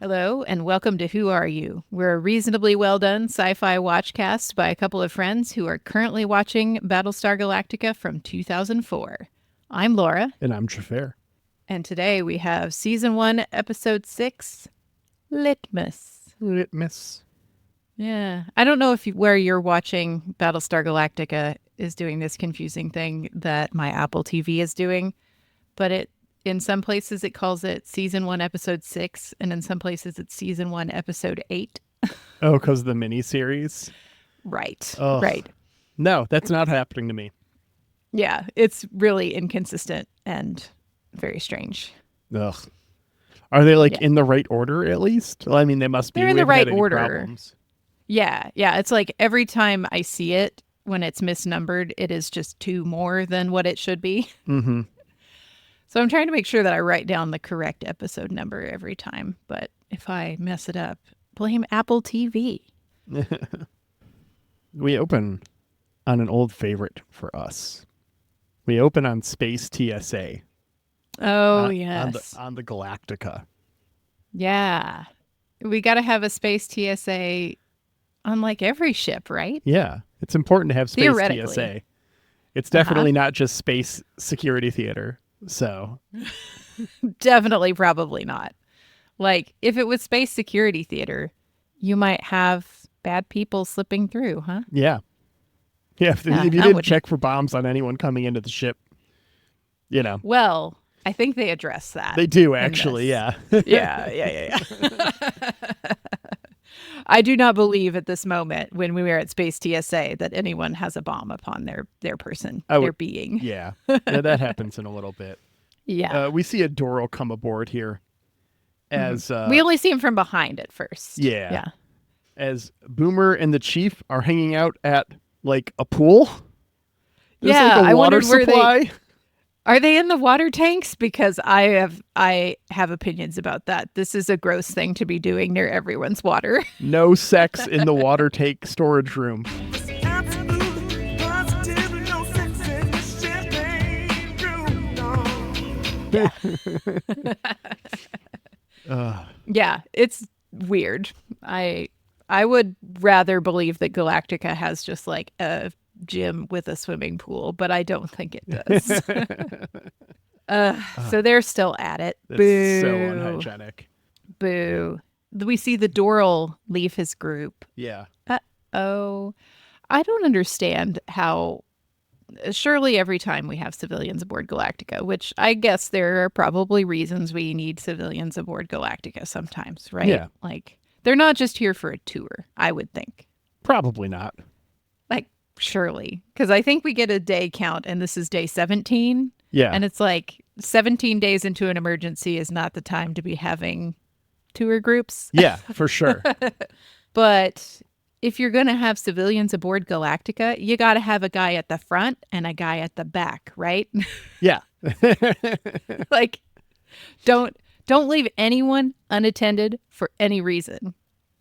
Hello, and welcome to Who Are You? We're a reasonably well done sci-fi watchcast by a couple of friends who are currently watching Battlestar Galactica from 2004. I'm Laura, And I'm Xhafer. and today we have Season 1, Episode 6, Litmus. Litmus. Yeah, I don't know if where you're watching Battlestar Galactica is doing this confusing thing that my Apple TV is doing, but in some places it calls it Season 1, Episode 6, and in some places it's Season 1, Episode 8. Oh, because the miniseries? Right, Oh, right. no, that's not happening to me. Yeah, it's really inconsistent and very strange. Ugh. Are they Yeah. in the right order at least? Well, I mean, they must be. They're in We the haven't had right any order. problems. Yeah. It's like every time I see it, when it's misnumbered, it is just 2 more than what it should be. Mm-hmm. So I'm trying to make sure that I write down the correct episode number every time. But if I mess it up, blame Apple TV. We open on an old favorite for us. We open on Space TSA. Oh, on, yes. On the Galactica. Yeah. We got to have a space TSA on like every ship, right? Yeah. It's important to have Space Theoretically. TSA. It's definitely not just Space Security Theater. So Definitely, probably not. Like, if it was space security theater, you might have bad people slipping through, huh? yeah. Yeah, if you I didn't wouldn't. check for bombs on anyone coming into the ship, you know. Well, I think they address that. They do, in actually, this. yeah. Yeah. I do not believe at this moment when we were at Space TSA that anyone has a bomb upon their person, their being. Yeah. Yeah, that happens in a little bit. Yeah. We see a Doral come aboard here as... We only see him from behind at first. Yeah. Yeah. As Boomer and the Chief are hanging out at, a pool. There's, Yeah, a I water wondered where supply. Are they in the water tanks? Because I have opinions about that. This is a gross thing to be doing near everyone's water. No sex in the water tank storage room. Yeah, it's weird. I would rather believe that Galactica has just like a gym with a swimming pool, but I don't think it does. So they're still at it. That's Boo. so unhygienic. Boo. We see the Doral leave his group. Yeah. Oh, I don't understand how. Surely every time we have civilians aboard Galactica, which I guess there are probably reasons we need civilians aboard Galactica sometimes, right? Yeah. Like, they're not just here for a tour, I would think. Probably not. Like, surely. Because I think we get a day count, and this is day 17. Yeah. And it's like 17 days into an emergency is not the time to be having tour groups. Yeah, for sure. But if you're going to have civilians aboard Galactica, you got to have a guy at the front and a guy at the back, right? Yeah. Like, don't leave anyone unattended for any reason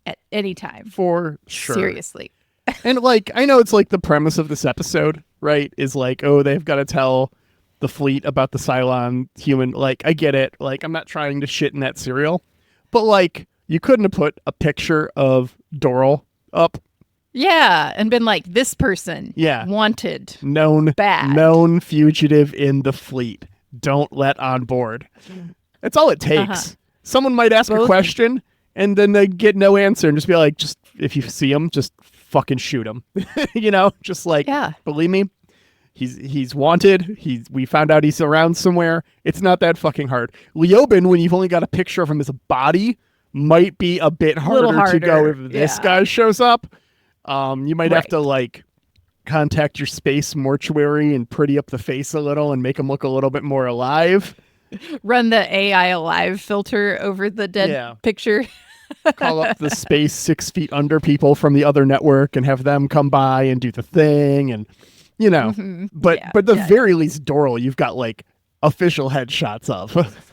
at any time. For sure. Seriously. And I know it's the premise of this episode, right? Is they've got to tell the fleet about the Cylon human. I get it. I'm not trying to shit in that cereal, but you couldn't have put a picture of Doral up. Yeah, and been like, this person, wanted, known fugitive in the fleet. Don't let on board. That's all it takes. Someone might ask a question, and then they get no answer, and just be like, just if you see him, just fucking shoot him. Believe me, he's wanted. We found out he's around somewhere. It's not that fucking hard. Leoben, when you've only got a picture of him as a body, might be a bit harder to go if this guy shows up. You might have to contact your space mortuary and pretty up the face a little and make him look a little bit more alive. Run the AI alive filter over the dead picture. Call up the space 6 feet under people from the other network and have them come by and do the thing, and but the very least Doral you've got official headshots of.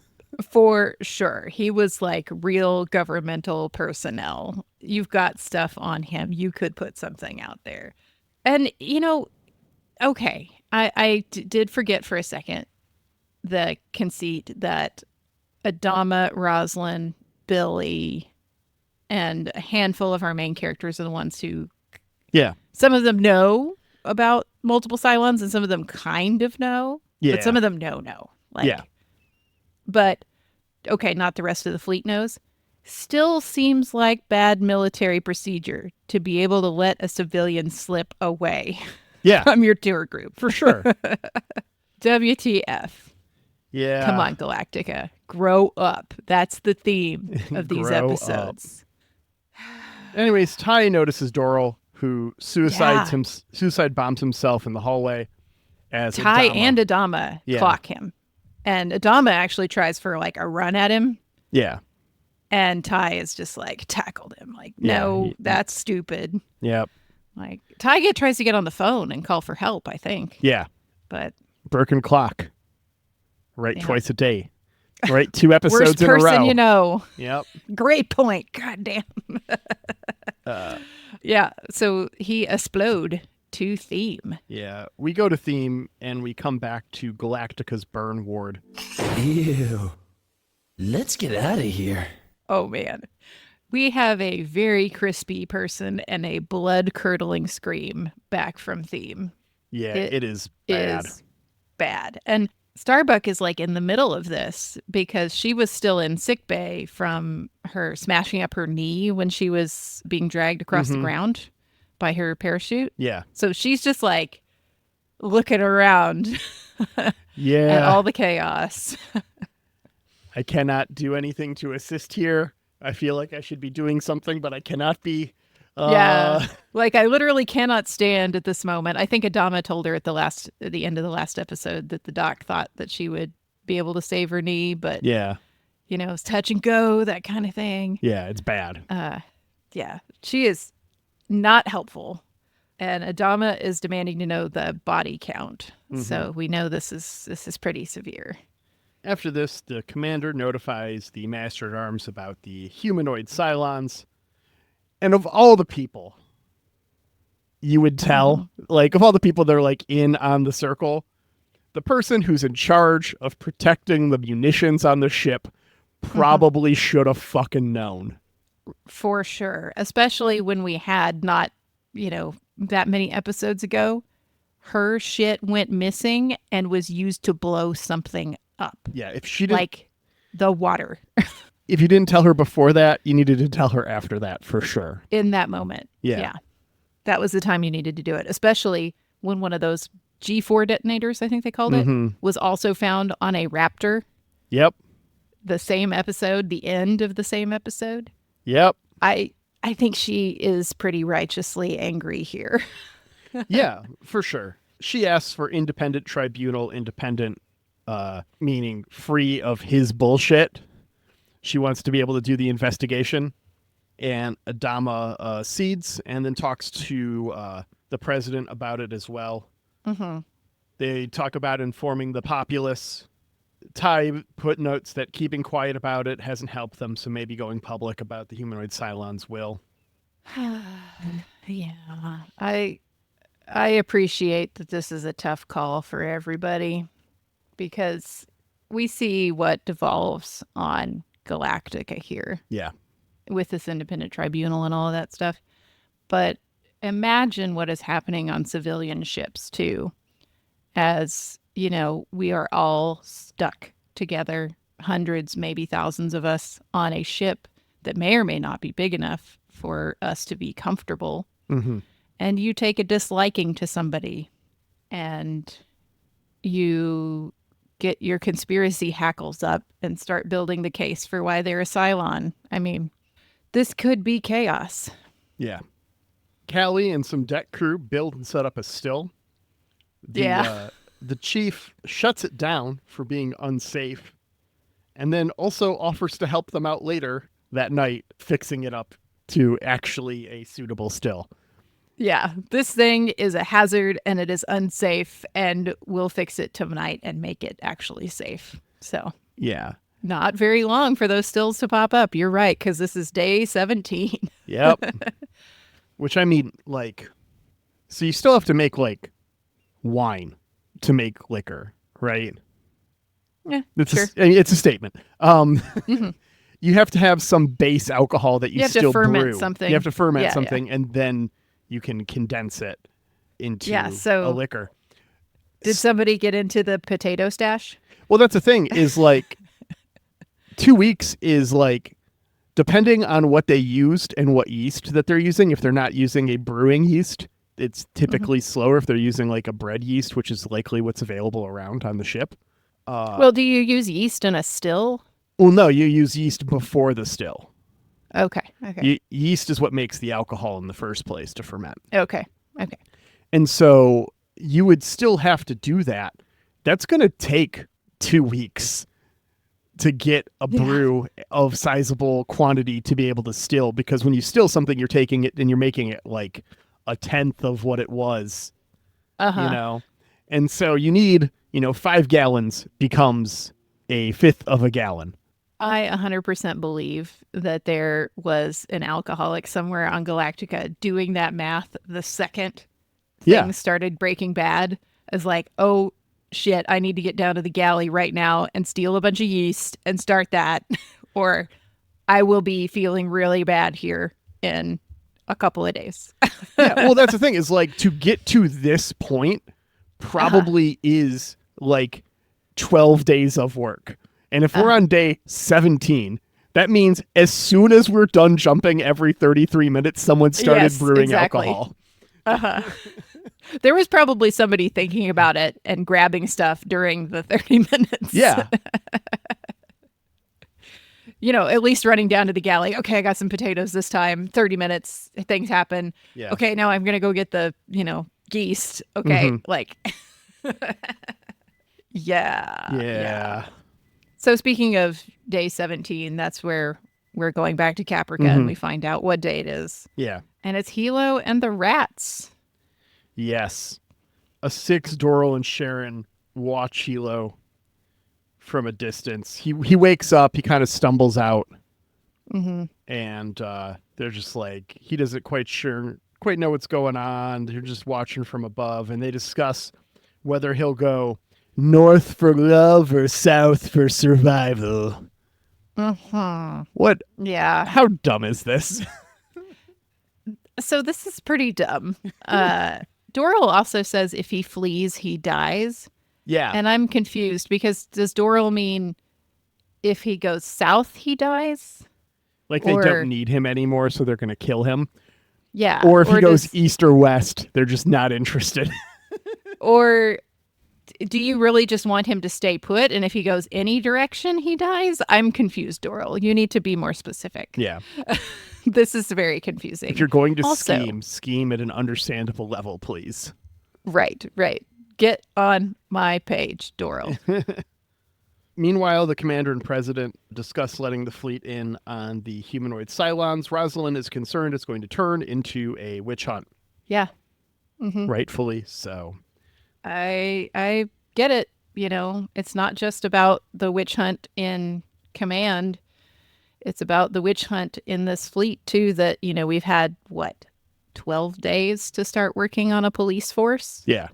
For sure. He was real governmental personnel. You've got stuff on him. You could put something out there. And, okay, I did forget for a second the conceit that Adama, Roslin, Billy, and a handful of our main characters are the ones who, Yeah. some of them know about multiple Cylons and some of them kind of know, Yeah. but some of them no. Like, yeah. But, okay, not the rest of the fleet knows. Still seems like bad military procedure to be able to let a civilian slip away Yeah. from your tour group. For sure. WTF. Yeah. Come on, Galactica. Grow up. That's the theme of these Grow episodes. Anyways, Ty notices Doral, who suicide bombs himself in the hallway as Ty Adama. and Adama clock him. And Adama actually tries for like a run at him. Yeah. And Ty is just like tackled him. Like, no, that's stupid. Yep. Like, Ty tries to get on the phone and call for help, I think. Yeah. But Birkin clock. Right, twice a day. Right, 2 episodes worst in a row. person you know. Yep. Great point. God damn. Yeah, so he explode to theme. Yeah, we go to theme and we come back to Galactica's burn ward. Ew. Let's get out of here. Oh, man. We have a very crispy person and a blood-curdling scream back from theme. Yeah, it is bad. Is bad. And Starbuck is like in the middle of this because she was still in sickbay from her smashing up her knee when she was being dragged across the ground by her parachute. Yeah. So she's just like looking around Yeah. at all the chaos. I cannot do anything to assist here. I feel like I should be doing something, but I cannot be. Yeah. Like I literally cannot stand at this moment. I think Adama told her at the end of the last episode that the doc thought that she would be able to save her knee, but Yeah. you know, it's touch and go, that kind of thing. Yeah, it's bad. Yeah. She is not helpful. And Adama is demanding to know the body count. So we know this is pretty severe. After this, the commander notifies the Master-at-Arms about the humanoid Cylons. And of all the people you would tell, like of all the people that are like in on the circle, the person who's in charge of protecting the munitions on the ship probably should have fucking known. For sure. Especially when we had not, that many episodes ago, her shit went missing and was used to blow something up. Yeah, if she didn't, like the water. if you didn't tell her before that, you needed to tell her after that for sure. In that moment. Yeah. That was the time you needed to do it, especially when one of those G4 detonators, I think they called it, was also found on a Raptor. Yep. The same episode, the end of the same episode. Yep. I think she is pretty righteously angry here. Yeah, for sure. She asks for independent tribunal, meaning free of his bullshit. She wants to be able to do the investigation. And Adama cedes and then talks to the president about it as well. They talk about informing the populace. Ty put notes that keeping quiet about it hasn't helped them, so maybe going public about the humanoid Cylons will. Yeah. I appreciate that this is a tough call for everybody because we see what devolves on Galactica here. Yeah. With this independent tribunal and all of that stuff. But imagine what is happening on civilian ships too. As, we are all stuck together, hundreds, maybe thousands of us on a ship that may or may not be big enough for us to be comfortable. And you take a disliking to somebody and you get your conspiracy hackles up and start building the case for why they're a Cylon. I mean, this could be chaos. Yeah. Callie and some deck crew build and set up a still. The chief shuts it down for being unsafe and then also offers to help them out later that night, fixing it up to actually a suitable still. Yeah, this thing is a hazard and it is unsafe and we'll fix it tonight and make it actually safe. So, yeah. Not very long for those stills to pop up. You're right, because this is day 17. Yep. Which I mean, so you still have to make wine to make liquor, right? Yeah, It's sure. it's a statement. you have to have some base alcohol that you have to still ferment brew. something. You have to ferment Yeah, something, and then you can condense it into so a liquor. did somebody get into the potato stash? Well, that's the thing is like 2 weeks is like depending on what they used and what yeast that they're using. If they're not using a brewing yeast, it's typically slower. If they're using like a bread yeast, which is likely what's available around on the ship. Well, do you use yeast in a still? Well, no, you use yeast before the still. Okay. Yeast is what makes the alcohol in the first place to ferment. Okay. And so you would still have to do that. That's going to take 2 weeks to get a brew of sizable quantity to be able to still, because when you still something, you're taking it and you're making it like a tenth of what it was, you know? And so you need, 5 gallons becomes a fifth of a gallon. I 100% believe that there was an alcoholic somewhere on Galactica doing that math the second things started breaking bad, as like, oh shit, I need to get down to the galley right now and steal a bunch of yeast and start that, or I will be feeling really bad here in a couple of days. Yeah, well, that's the thing is like to get to this point probably is like 12 days of work. And if we're on day 17, that means as soon as we're done jumping every 33 minutes, someone started brewing alcohol. There was probably somebody thinking about it and grabbing stuff during the 30 minutes. Yeah. At least running down to the galley. Okay, I got some potatoes this time. 30 minutes, things happen. Yeah. Okay, now I'm going to go get the, yeast. Okay, Yeah. So speaking of day 17, that's where we're going back to Caprica and we find out what day it is. Yeah. And it's Hilo and the rats. Yes. A 6 Doral and Sharon watch Hilo from a distance. He wakes up, he kind of stumbles out. And they're just like, he doesn't quite know what's going on. They're just watching from above, and they discuss whether he'll go north for love or south for survival. What? Yeah. How dumb is this? So this is pretty dumb. Doral also says if he flees, he dies. Yeah. And I'm confused because does Doral mean if he goes south, he dies? Like they don't need him anymore, so they're going to kill him. Yeah. Or if he goes east or west, they're just not interested. Or do you really just want him to stay put? And if he goes any direction, he dies? I'm confused, Doral. You need to be more specific. Yeah. This is very confusing. If you're going to scheme at an understandable level, please. Right. Get on my page, Doral. Meanwhile, the commander and president discuss letting the fleet in on the humanoid Cylons. Rosalind is concerned it's going to turn into a witch hunt. Yeah. Rightfully so. I get it. It's not just about the witch hunt in command. It's about the witch hunt in this fleet, too, that, we've had, 12 days to start working on a police force? Yeah.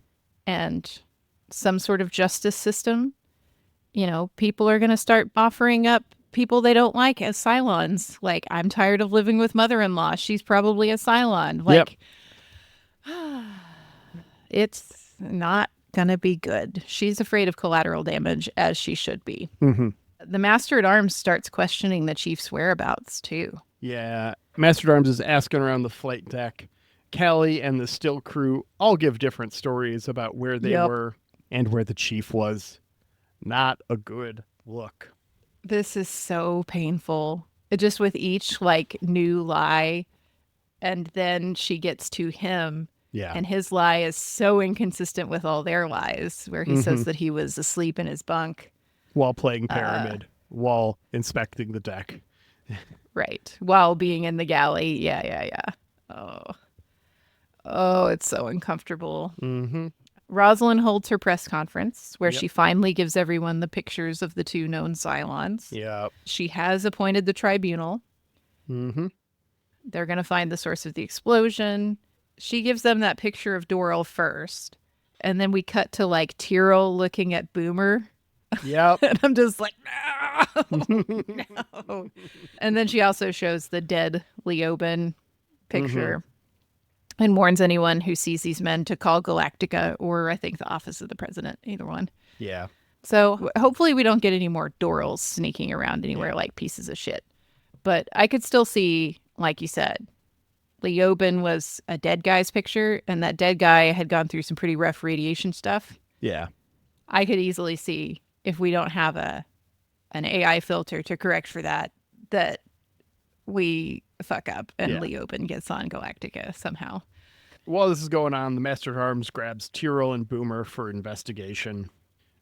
And some sort of justice system. People are going to start offering up people they don't like as Cylons. Like, I'm tired of living with mother-in-law. She's probably a Cylon. Like, it's not going to be good. She's afraid of collateral damage, as she should be. The Master-at-Arms starts questioning the chief's whereabouts, too. Yeah. Master-at-Arms is asking around the flight deck. Callie and the still crew all give different stories about where they were and where the chief was. Not a good look. This is so painful. Just with each, new lie, and then she gets to him. Yeah. And his lie is so inconsistent with all their lies, where he says that he was asleep in his bunk. While playing Pyramid, while inspecting the deck. Right. While being in the galley. Yeah. Oh, it's so uncomfortable. Rosalind holds her press conference where she finally gives everyone the pictures of the 2 known Cylons. Yeah. She has appointed the tribunal. They're going to find the source of the explosion. She gives them that picture of Doral first. And then we cut to Tyrell looking at Boomer Yep. And I'm just like, no, no. And then she also shows the dead Leoben picture and warns anyone who sees these men to call Galactica or I think the office of the president, either one. Yeah. So hopefully we don't get any more Dorals sneaking around anywhere like pieces of shit. But I could still see, like you said, Leoben was a dead guy's picture, and that dead guy had gone through some pretty rough radiation stuff. Yeah. I could easily see if we don't have an AI filter to correct for that we fuck up and Leoben gets on Galactica somehow. While this is going on, the Master at Arms grabs Tyrell and Boomer for investigation.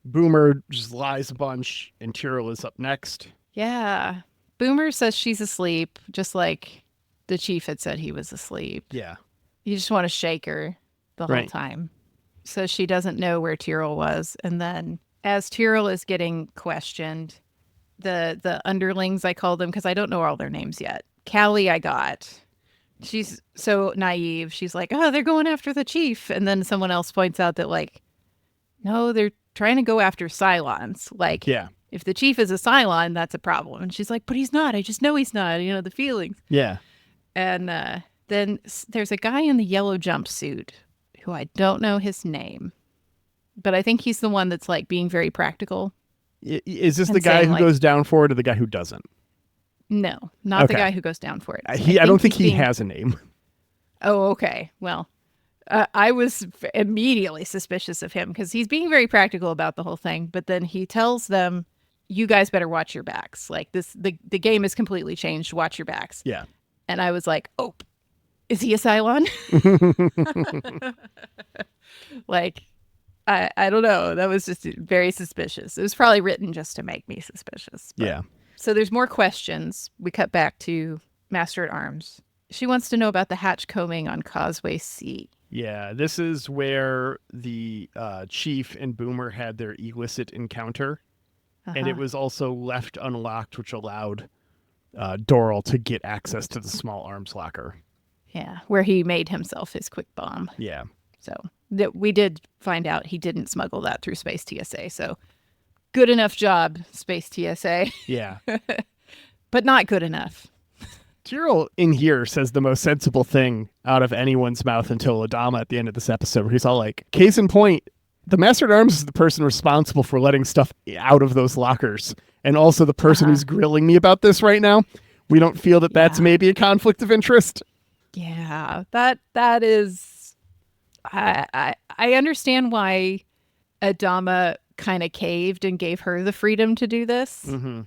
Boomer just lies a bunch, and Tyrell is up next. Yeah. Boomer says she's asleep, just like the chief had said he was asleep. Yeah. You just want to shake her the whole time. So she doesn't know where Tyrell was. And then as Tyrell is getting questioned, the underlings, I call them, because I don't know all their names yet. Callie I got. She's so naive. She's like, oh, they're going after the chief. And then someone else points out that, like, no, they're trying to go after Cylons. Like, if the chief is a Cylon, that's a problem. And she's like, but he's not. I just know he's not. You know, the feelings. Yeah. And then there's a guy in the yellow jumpsuit who I don't know his name, but I think he's the one that's like being very practical. Is this the guy who goes down for it or the guy who doesn't? No, not the guy who goes down for it. I don't think he has a name. Oh, okay. Well, I was immediately suspicious of him because he's being very practical about the whole thing. But then he tells them, you guys better watch your backs. Like the game is completely changed. Watch your backs. Yeah. And I was like, oh, is he a Cylon? Like, I don't know. That was just very suspicious. It was probably written just to make me suspicious. But. Yeah. So there's more questions. We cut back to Master at Arms. She wants to know about the hatch combing on Causeway C. Yeah, this is where the chief and Boomer had their illicit encounter. And it was also left unlocked, which allowed Doral to get access to the small arms locker. Yeah, where he made himself his quick bomb. Yeah. So we did find out he didn't smuggle that through Space TSA. So good enough job, Space TSA. Yeah. But not good enough. Tyrell in here says the most sensible thing out of anyone's mouth until Adama at the end of this episode, where he's all like, case in point, the Master at Arms is the person responsible for letting stuff out of those lockers. And also the person who's grilling me about this right now. We don't feel that that's maybe a conflict of interest. Yeah, that is, I understand why Adama kind of caved and gave her the freedom to do this. Mm-hmm.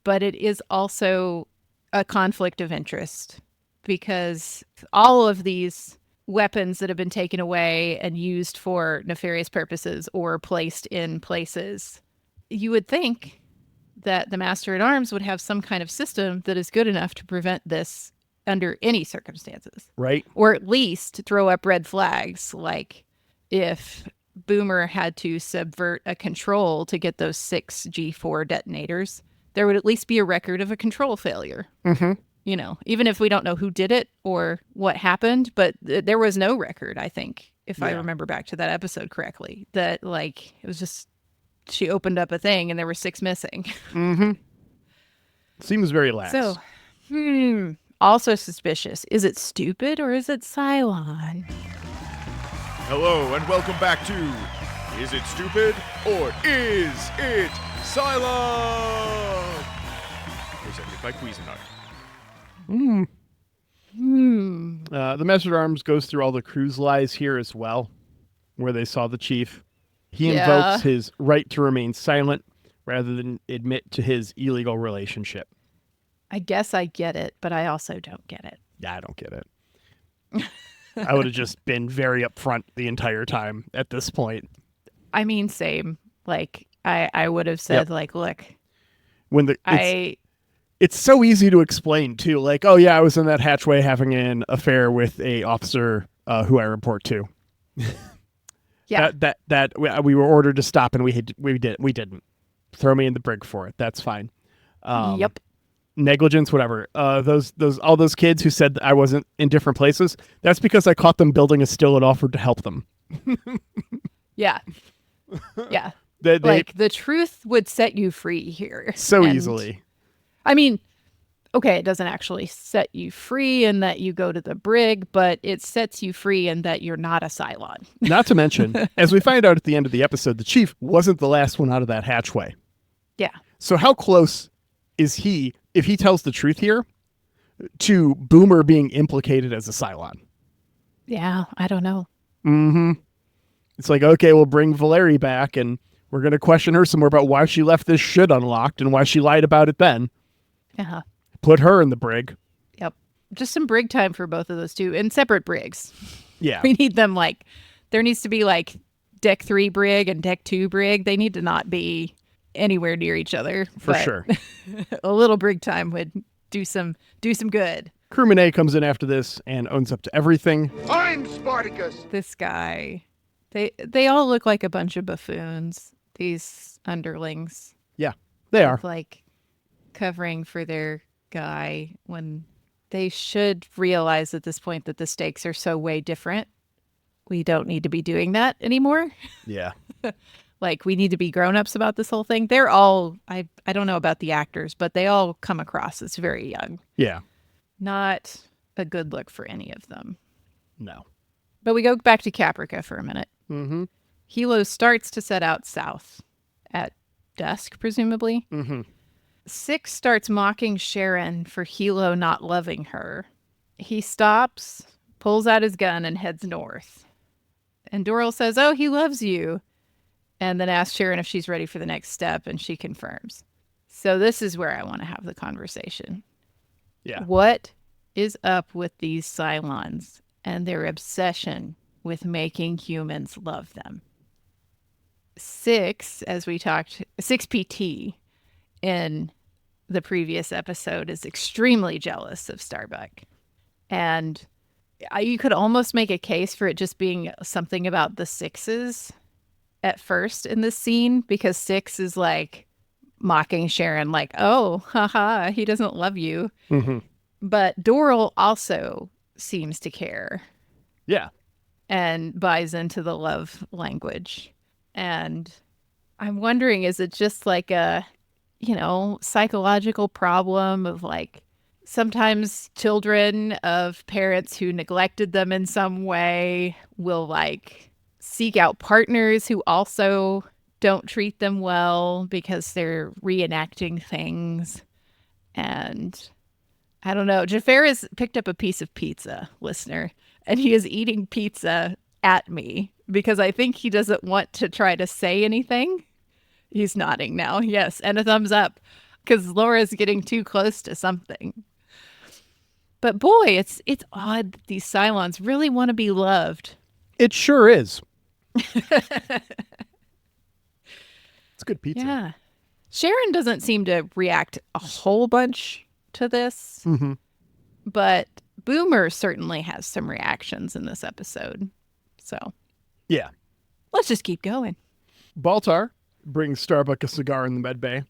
But it is also a conflict of interest because all of these weapons that have been taken away and used for nefarious purposes or placed in places, you would think that the Master at Arms would have some kind of system that is good enough to prevent this under any circumstances. Right. Or at least throw up red flags, like if Boomer had to subvert a control to get those 6 G4 detonators, there would at least be a record of a control failure. Mm-hmm. You know, even if we don't know who did it or what happened, but there was no record, I think, if I remember back to that episode correctly, that like it was just she opened up a thing and there were 6 missing. Mm-hmm. Seems very lax. So, also suspicious. Is it stupid or is it Cylon? Hello and welcome back to Is It Stupid or Is It Cylon? Presented by Cuisinart. The Master at Arms goes through all the cruise lies here as well, where they saw the chief. He invokes his right to remain silent rather than admit to his illegal relationship. I guess I get it, but I also don't get it. Yeah, I don't get it. I would have just been very upfront the entire time at this point. I mean, same. Like, I would have said, like, look, when it's so easy to explain too. Like, oh yeah, I was in that hatchway having an affair with a officer who I report to. Yeah, that we were ordered to stop and we didn't. Throw me in the brig for it. That's fine. Yep. Negligence, whatever. All those kids who said I wasn't in different places. That's because I caught them building a still and offered to help them. Yeah. Yeah. Like, the truth would set you free here. So easily. I mean, okay, it doesn't actually set you free in that you go to the brig, but it sets you free in that you're not a Cylon. Not to mention, as we find out at the end of the episode, the chief wasn't the last one out of that hatchway. Yeah. So how close is he, if he tells the truth here, to Boomer being implicated as a Cylon? Yeah, I don't know. Mm-hmm. It's like, okay, we'll bring Valeri back, and we're going to question her some more about why she left this shit unlocked and why she lied about it then. Uh-huh. Put her in the brig. Yep. Just some brig time for both of those two in separate brigs. Yeah. We need them there needs to be deck 3 brig and deck 2 brig. They need to not be anywhere near each other. For sure. A little brig time would do some good. Crewman A comes in after this and owns up to everything. I'm Spartacus. This guy, they all look like a bunch of buffoons. These underlings. Yeah, they are. Covering for their guy when they should realize at this point that the stakes are so way different. We don't need to be doing that anymore. Yeah. We need to be grown-ups about this whole thing. They're all, I don't know about the actors, but they all come across as very young. Yeah. Not a good look for any of them. No. But we go back to Caprica for a minute. Mm-hmm. Hilo starts to set out south at dusk, presumably. Mm-hmm. 6 starts mocking Sharon for Hilo not loving her. He stops, pulls out his gun, and heads north. And Doral says, "Oh, he loves you." And then asks Sharon if she's ready for the next step, and she confirms. So this is where I want to have the conversation. Yeah. What is up with these Cylons and their obsession with making humans love them? 6, as we talked, 6PT in the previous episode is extremely jealous of Starbuck. And you could almost make a case for it just being something about the 6s at first in this scene, because 6 is mocking Sharon oh, haha, he doesn't love you. Mm-hmm. But Doral also seems to care. Yeah. And buys into the love language. And I'm wondering, is it just a psychological problem of sometimes children of parents who neglected them in some way will seek out partners who also don't treat them well because they're reenacting things. And I don't know. Xhafer has picked up a piece of pizza, listener, and he is eating pizza at me because I think he doesn't want to try to say anything. He's nodding now. Yes. And a thumbs up because Laura's getting too close to something. But boy, it's odd that these Cylons really want to be loved. It sure is. It's good pizza. Yeah. Sharon doesn't seem to react a whole bunch to this. Mm-hmm. But Boomer certainly has some reactions in this episode. So, yeah. Let's just keep going. Baltar brings Starbuck a cigar in the med bay.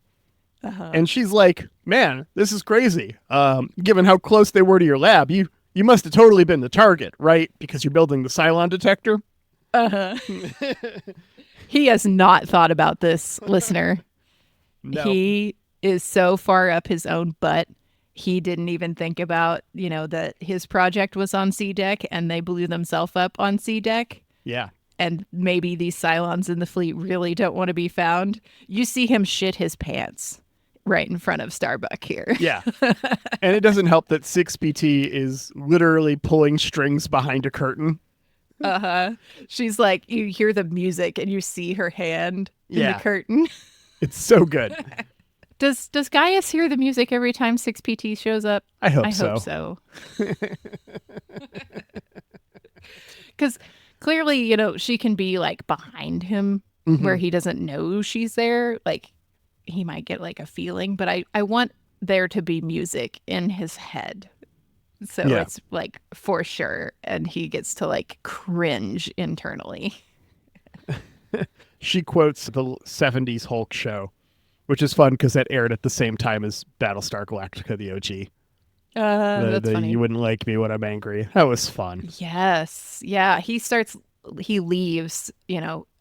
Uh-huh. And she's like, "Man, this is crazy. Given how close they were to your lab, you must have totally been the target, right? Because you're building the Cylon detector." Uh-huh. He has not thought about this, listener. No. He is so far up his own butt. He didn't even think about, that his project was on C deck and they blew themselves up on C deck. Yeah. And maybe these Cylons in the fleet really don't want to be found. You see him shit his pants right in front of Starbuck here. Yeah. And it doesn't help that 6PT is literally pulling strings behind a curtain. Uh-huh. She's you hear the music and you see her hand in the curtain. It's so good. Does Gaius hear the music every time 6PT shows up? I hope so. Because clearly, she can be behind him where he doesn't know she's there. He might get a feeling, but I want there to be music in his head. So it's for sure. And he gets to cringe internally. She quotes the 70s Hulk show, which is fun because that aired at the same time as Battlestar Galactica, the OG. That's funny. You wouldn't like me when I'm angry. That was fun. Yes. Yeah. He starts he leaves,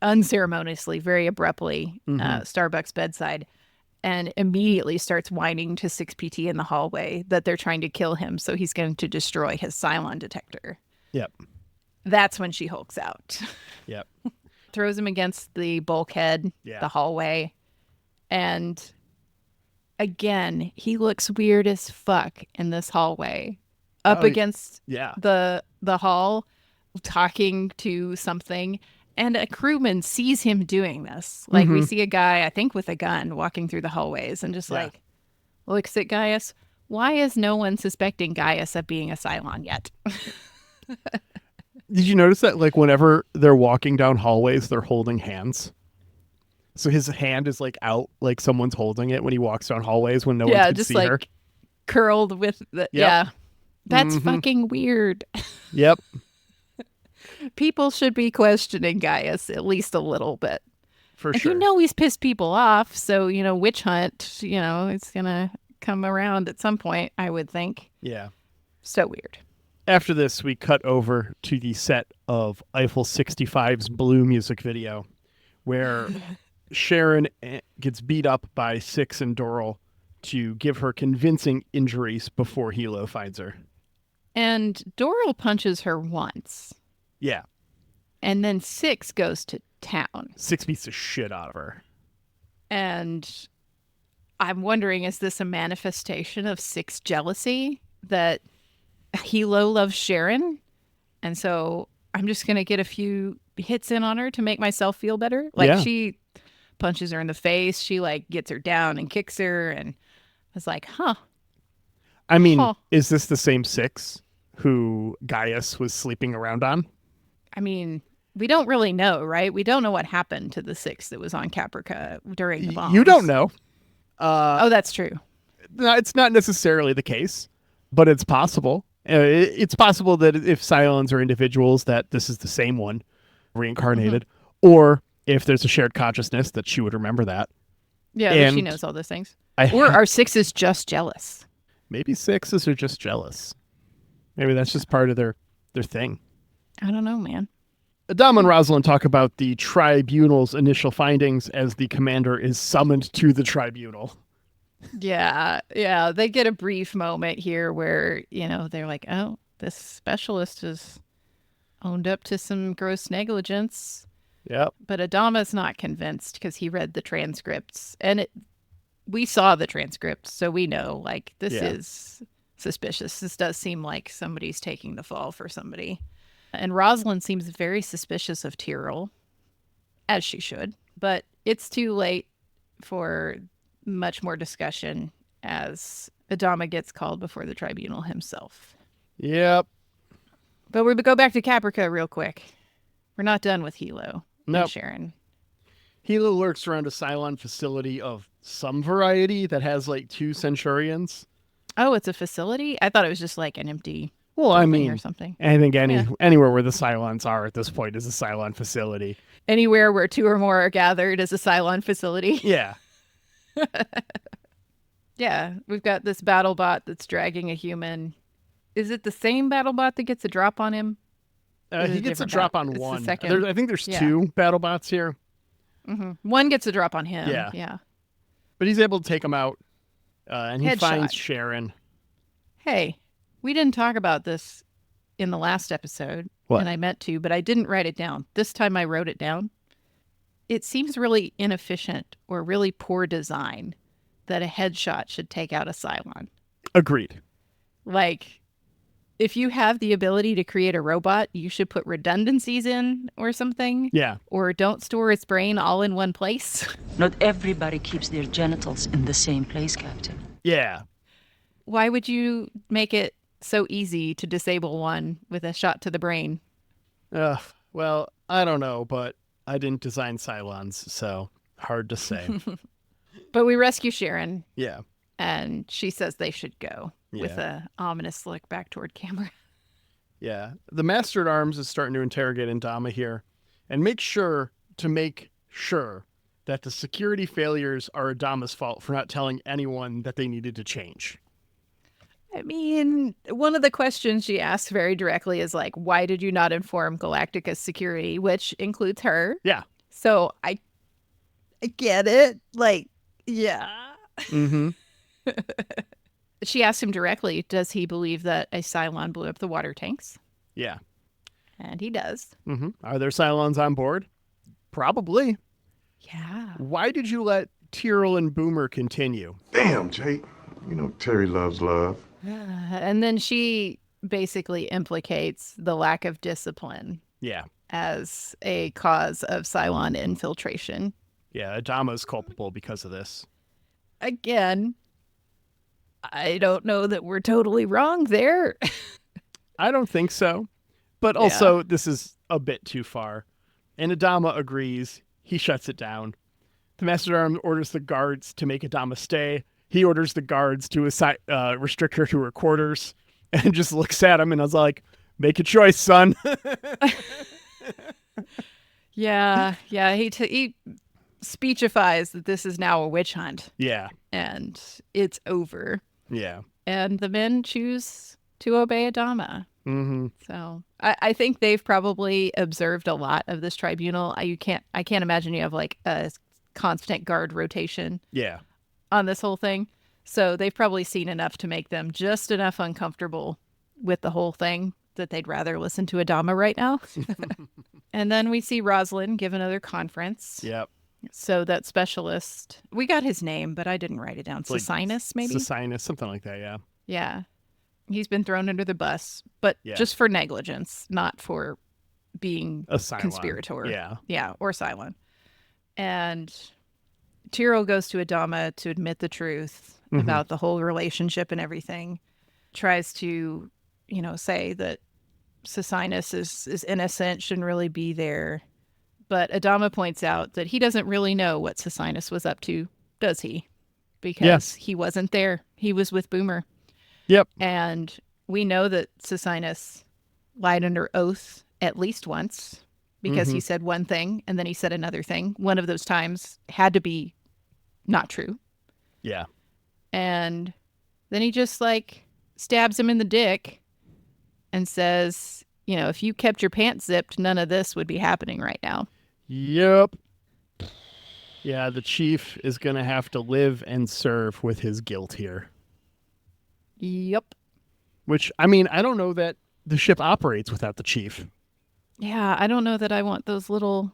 unceremoniously, very abruptly, Starbucks bedside, and immediately starts whining to 6PT in the hallway that they're trying to kill him, so he's going to destroy his Cylon detector. Yep. That's when she hulks out. Yep. Throws him against the bulkhead, the hallway, and again, he looks weird as fuck in this hallway, up against the hall, talking to something. And a crewman sees him doing this. Like, we see a guy, I think, with a gun walking through the hallways and just looks at Gaius. Why is no one suspecting Gaius of being a Cylon yet? Did you notice that, like, whenever they're walking down hallways, they're holding hands? So his hand is, like, out, like someone's holding it when he walks down hallways when no one can see her. Curled with the... Yeah. That's fucking weird. Yep. People should be questioning Gaius at least a little bit. For sure. He's pissed people off. So, witch hunt, it's going to come around at some point, I would think. Yeah. So weird. After this, we cut over to the set of Eiffel 65's Blue music video, where Sharon gets beat up by Six and Doral to give her convincing injuries before Hilo finds her. And Doral punches her once. Yeah. And then Six goes to town. Six beats the shit out of her. And I'm wondering, is this a manifestation of Six jealousy that Hilo loves Sharon? And so I'm just going to get a few hits in on her to make myself feel better. Like, she punches her in the face. She, like, gets her down and kicks her. And I was like, I mean, is this the same Six who Gaius was sleeping around on? I mean, we don't really know, right? We don't know what happened to the Six that was on Caprica during the bombs. You don't know. Oh, that's true. No, it's not necessarily the case, but it's possible. It's possible that if Cylons are individuals, that this is the same one reincarnated, or if there's a shared consciousness that she would remember that. Yeah, that she knows all those things. Or are Sixes just jealous? Maybe Sixes are just jealous. Maybe that's just part of their thing. I don't know, man. Adama and Rosalind talk about the tribunal's initial findings as the commander is summoned to the tribunal. Yeah. They get a brief moment here where, they're like, oh, this specialist has owned up to some gross negligence. Yep. But Adama's not convinced because he read the transcripts. And we saw the transcripts, so we know, like, this is suspicious. This does seem like somebody's taking the fall for somebody. And Rosalind seems very suspicious of Tyrell, as she should. But it's too late for much more discussion as Adama gets called before the tribunal himself. Yep. But we go back to Caprica real quick. We're not done with Hilo and Sharon. Hilo lurks around a Cylon facility of some variety that has like 2 Centurions. Oh, it's a facility? I thought it was just like an empty or something. I think anywhere where the Cylons are at this point is a Cylon facility. Anywhere where 2 or more are gathered is a Cylon facility. Yeah. Yeah, we've got this battle bot that's dragging a human. Is it the same battle bot that gets a drop on him? He gets a drop on one. I think there's 2 battle bots here. Mm-hmm. One gets a drop on him. Yeah. But he's able to take him out, and he finds Sharon. Hey, we didn't talk about this in the last episode, and I meant to, but I didn't write it down. This time I wrote it down. It seems really inefficient or really poor design that a headshot should take out a Cylon. Agreed. Like, if you have the ability to create a robot, you should put redundancies in or something. Yeah. Or don't store its brain all in one place. Not everybody keeps their genitals in the same place, Captain. Yeah. Why would you make it so easy to disable one with a shot to the brain? Well, I don't know, but I didn't design Cylons, so hard to say. But we rescue Sharon. Yeah. And she says they should go with a ominous look back toward camera. Yeah. The Master at Arms is starting to interrogate Adama here and make sure that the security failures are Adama's fault for not telling anyone that they needed to change. I mean, one of the questions she asks very directly is like, why did you not inform Galactica's security, which includes her? Yeah. So I get it. Like, yeah. Mm-hmm. She asked him directly, does he believe that a Cylon blew up the water tanks? Yeah. And he does. Mm-hmm. Are there Cylons on board? Probably. Yeah. Why did you let Tyrell and Boomer continue? Damn, Jake. You know Terry loves love. And then she basically implicates the lack of discipline Yeah. as a cause of Cylon infiltration. Yeah, Adama's culpable because of this. Again, I don't know that we're totally wrong there. I don't think so. But also, this is a bit too far. And Adama agrees. He shuts it down. The Master Arm orders the guards to make Adama stay. He orders the guards to restrict her to her quarters and just looks at him and I was like, make a choice, son. Yeah. He speechifies that this is now a witch hunt Yeah. and it's over. Yeah. And the men choose to obey Adama. Mm-hmm. So I think they've probably observed a lot of this tribunal. I can't imagine you have like a constant guard rotation Yeah. on this whole thing. So they've probably seen enough to make them just enough uncomfortable with the whole thing that they'd rather listen to Adama right now. And then we see Rosalind give another conference. Yep. So that specialist, we got his name, but I didn't write it down. Like Cicinus, maybe? Cicinus, something like that, yeah. Yeah. He's been thrown under the bus, but just for negligence, not for being A Cylon. conspirator. Yeah. Yeah, or Cylon. And Tyrell goes to Adama to admit the truth about the whole relationship and everything. Tries to, say that Cicinus is innocent, shouldn't really be there. But Adama points out that he doesn't really know what Cicinus was up to, does he? Because he wasn't there. He was with Boomer. Yep. And we know that Cicinus lied under oath at least once because he said one thing and then he said another thing. One of those times had to be not true. Yeah. And then he just like stabs him in the dick and says, if you kept your pants zipped, none of this would be happening right now. Yep. Yeah, the chief is going to have to live and serve with his guilt here. Yep. Which, I mean, I don't know that the ship operates without the chief. Yeah, I don't know that I want those little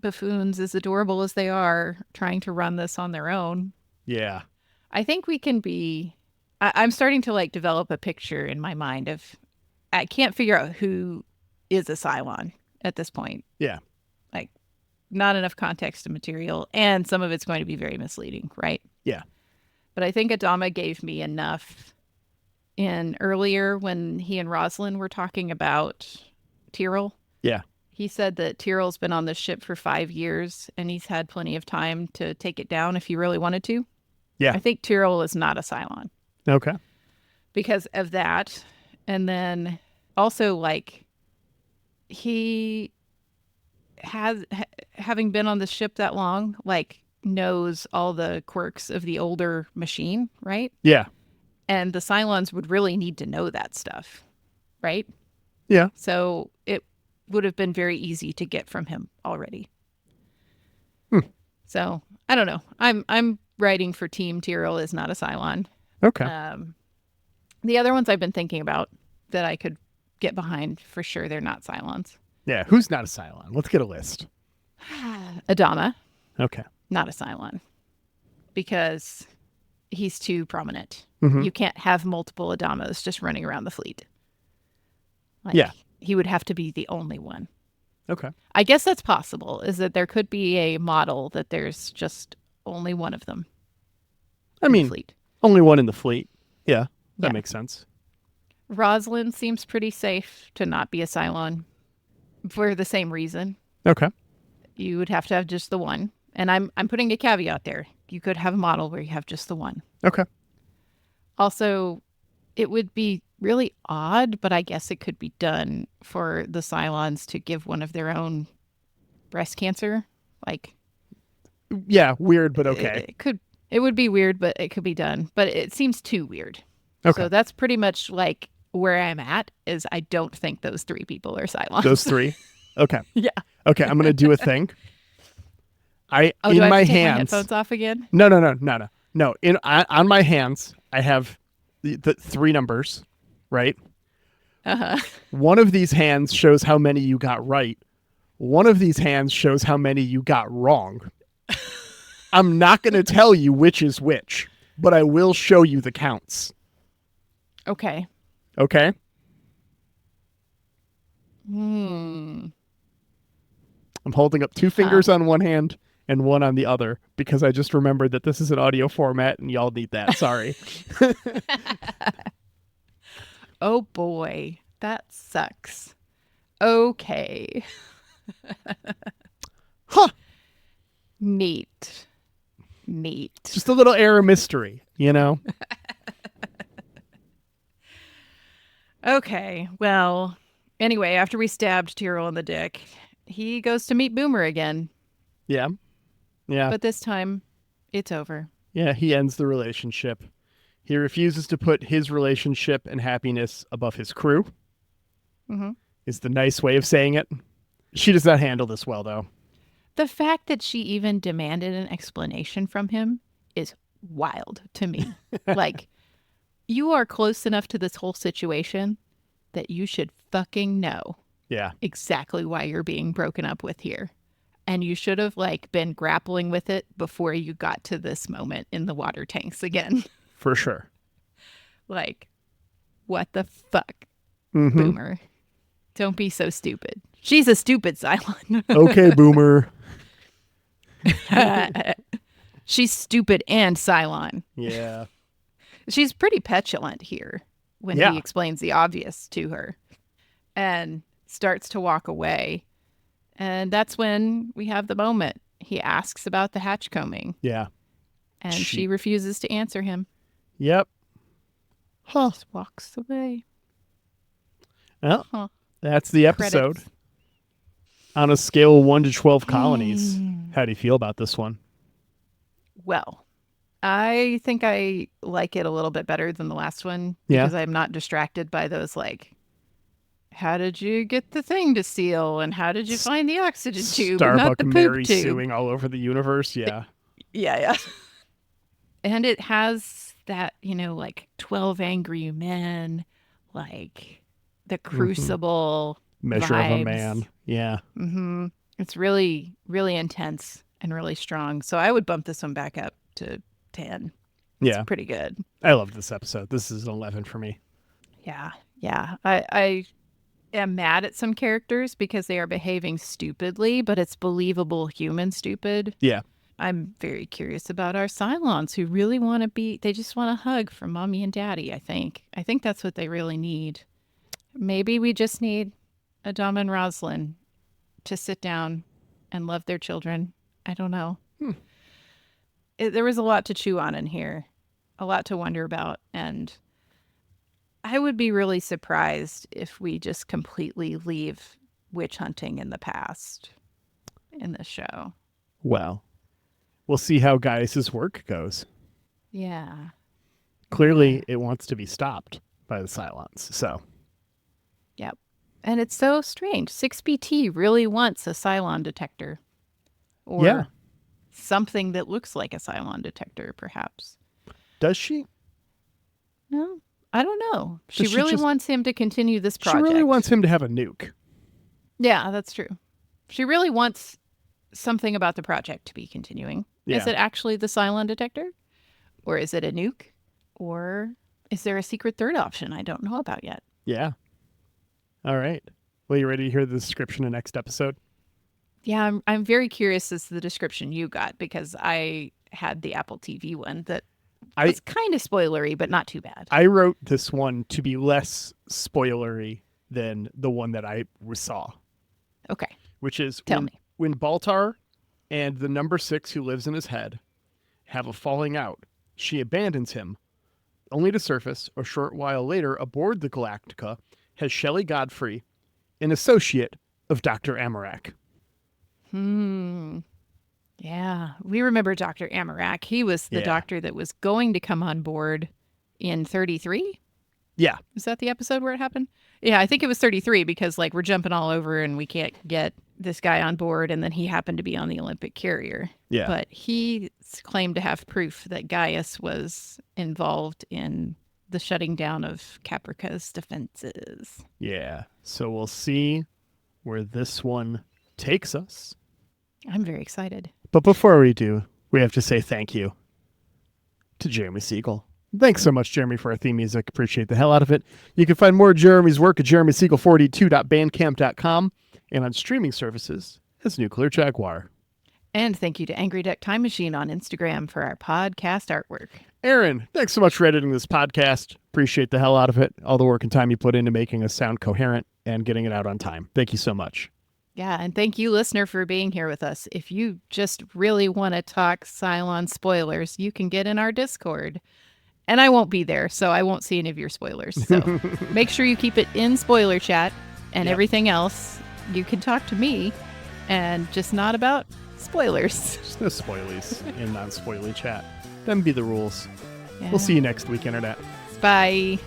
buffoons, as adorable as they are, trying to run this on their own. Yeah. I think we can be... I'm starting to like develop a picture in my mind of... I can't figure out who is a Cylon at this point. Yeah. Like, not enough context and material, and some of it's going to be very misleading, right? Yeah. But I think Adama gave me enough in earlier when he and Rosalind were talking about Tyrell. Yeah. He said that Tyrell's been on this ship for 5 years and he's had plenty of time to take it down if he really wanted to. Yeah. I think Tyrell is not a Cylon Okay. because of that. And then also, like, he has, having been on the ship that long, like, knows all the quirks of the older machine, right? Yeah. And the Cylons would really need to know that stuff, right? Yeah. So it would have been very easy to get from him already. So I don't know. I'm writing for Team Tyrell is not a Cylon. Okay. The other ones I've been thinking about that I could get behind for sure, they're not Cylons. Yeah. Who's not a Cylon? Let's get a list. Adama, Okay. not a Cylon, because he's too prominent. Mhm. You can't have multiple Adamas just running around the fleet. Like, Yeah. He would have to be the only one. Okay. I guess that's possible, is that there could be a model that there's just only one of them. I in the mean, fleet. only one in the fleet. Yeah. That Yeah. makes sense. Rosalind seems pretty safe to not be a Cylon for the same reason. Okay. You would have to have just the one. And I'm putting a caveat there. You could have a model where you have just the one. Okay. Also, it would be really odd, but I guess it could be done for the Cylons to give one of their own breast cancer. Like, Yeah. Weird, but okay. it would be weird, but it could be done. But it seems too weird. Okay. So that's pretty much like where I'm at is I don't think those 3 people are Cylons. Those 3? Okay. Yeah. Okay, I'm going to do a thing. Do I have to take my headphones off again? No. No, on my hands, I have the 3 numbers, right? Uh-huh. One of these hands shows how many you got right. One of these hands shows how many you got wrong. I'm not going to tell you which is which, but I will show you the counts. Okay. Okay? Hmm. I'm holding up 2 fingers on one hand and one on the other because I just remembered that this is an audio format and y'all need that. Sorry. Oh boy, that sucks. Okay. Huh. Neat. Just a little air of mystery, you know? Okay, well, anyway, after we stabbed Tyrell in the dick, he goes to meet Boomer again. Yeah. Yeah. But this time, it's over. Yeah, he ends the relationship. He refuses to put his relationship and happiness above his crew. Mm-hmm. Is the nice way of saying it. She does not handle this well, though. The fact that she even demanded an explanation from him is wild to me. Like, you are close enough to this whole situation that you should fucking know Yeah. exactly why you're being broken up with here. And you should have been grappling with it before you got to this moment in the water tanks again. For sure. What the fuck, Mm-hmm. Boomer? Don't be so stupid. She's a stupid Cylon. Okay, Boomer. She's stupid and Cylon. Yeah. She's pretty petulant here when Yeah. he explains the obvious to her and starts to walk away. And that's when we have the moment. He asks about the hatch combing Yeah. and she refuses to answer him. Yep. Huh. Just walks away. Well, Huh. that's the episode. Credits. On a scale of 1 to 12 colonies, how do you feel about this one? Well, I think I like it a little bit better than the last one Yeah. because I'm not distracted by those how did you get the thing to seal and how did you find the oxygen tube and not Starbuck the poop Mary tube? suing all over the universe. Yeah. Yeah. And it has that, 12 angry men, the Crucible Measure vibes. of a man. Yeah. Mm-hmm. It's really, really intense and really strong. So I would bump this one back up to 10. Yeah. Pretty good. I love this episode. This is an 11 for me. Yeah. I am mad at some characters because they are behaving stupidly, but it's believable human stupid. Yeah. I'm very curious about our Cylons who really want to they just want a hug from mommy and daddy, I think. I think that's what they really need. Maybe we just need Adam and Roslyn to sit down and love their children. I don't know. There was a lot to chew on in here, a lot to wonder about, and I would be really surprised if we just completely leave witch hunting in the past in this show. Well, we'll see how Gaius' work goes. Yeah. Clearly, it wants to be stopped by the Cylons. So, Yep. And it's so strange. 6BT really wants a Cylon detector. Or Yeah. something that looks like a Cylon detector, perhaps. does she? No, I don't know. She Does she really just- wants him to continue this project. She really wants him to have a nuke. Yeah, that's true. She really wants something about the project to be continuing. Is Yeah. it actually the Cylon detector? Or is it a nuke? Or is there a secret third option I don't know about yet? Yeah. All right. Well, you ready to hear the description of next episode? Yeah, I'm very curious as to the description you got because I had the Apple TV one that was kind of spoilery, but not too bad. I wrote this one to be less spoilery than the one that I saw, Okay. which is Tell me. when Baltar and the number 6 who lives in his head have a falling out, she abandons him, only to surface a short while later aboard the Galactica has Shelley Godfrey, an associate of Dr. Amarak. Yeah, we remember Dr. Amarak. He was the Yeah. doctor that was going to come on board in 33. Yeah. Is that the episode where it happened? Yeah, I think it was 33 because like we're jumping all over and we can't get this guy on board, and then he happened to be on the Olympic carrier. Yeah. But he claimed to have proof that Gaius was involved in the shutting down of Caprica's defenses. Yeah. So we'll see where this one takes us. I'm very excited. But before we do, we have to say thank you to Jeremy Siegel. Thanks so much, Jeremy, for our theme music. Appreciate the hell out of it. You can find more of Jeremy's work at jeremysiegel42.bandcamp.com and on streaming services as Nuclear Jaguar. And thank you to Angry Duck Time Machine on Instagram for our podcast artwork. Aaron, thanks so much for editing this podcast. Appreciate the hell out of it. All the work and time you put into making us sound coherent and getting it out on time. Thank you so much. Yeah, and thank you, listener, for being here with us. If you just really want to talk Cylon spoilers, you can get in our Discord. And I won't be there, so I won't see any of your spoilers. So make sure you keep it in spoiler chat, and everything else, you can talk to me, and just not about spoilers. Just no spoilies in non-spoily chat. Them be the rules. Yeah. We'll see you next week, Internet. Bye.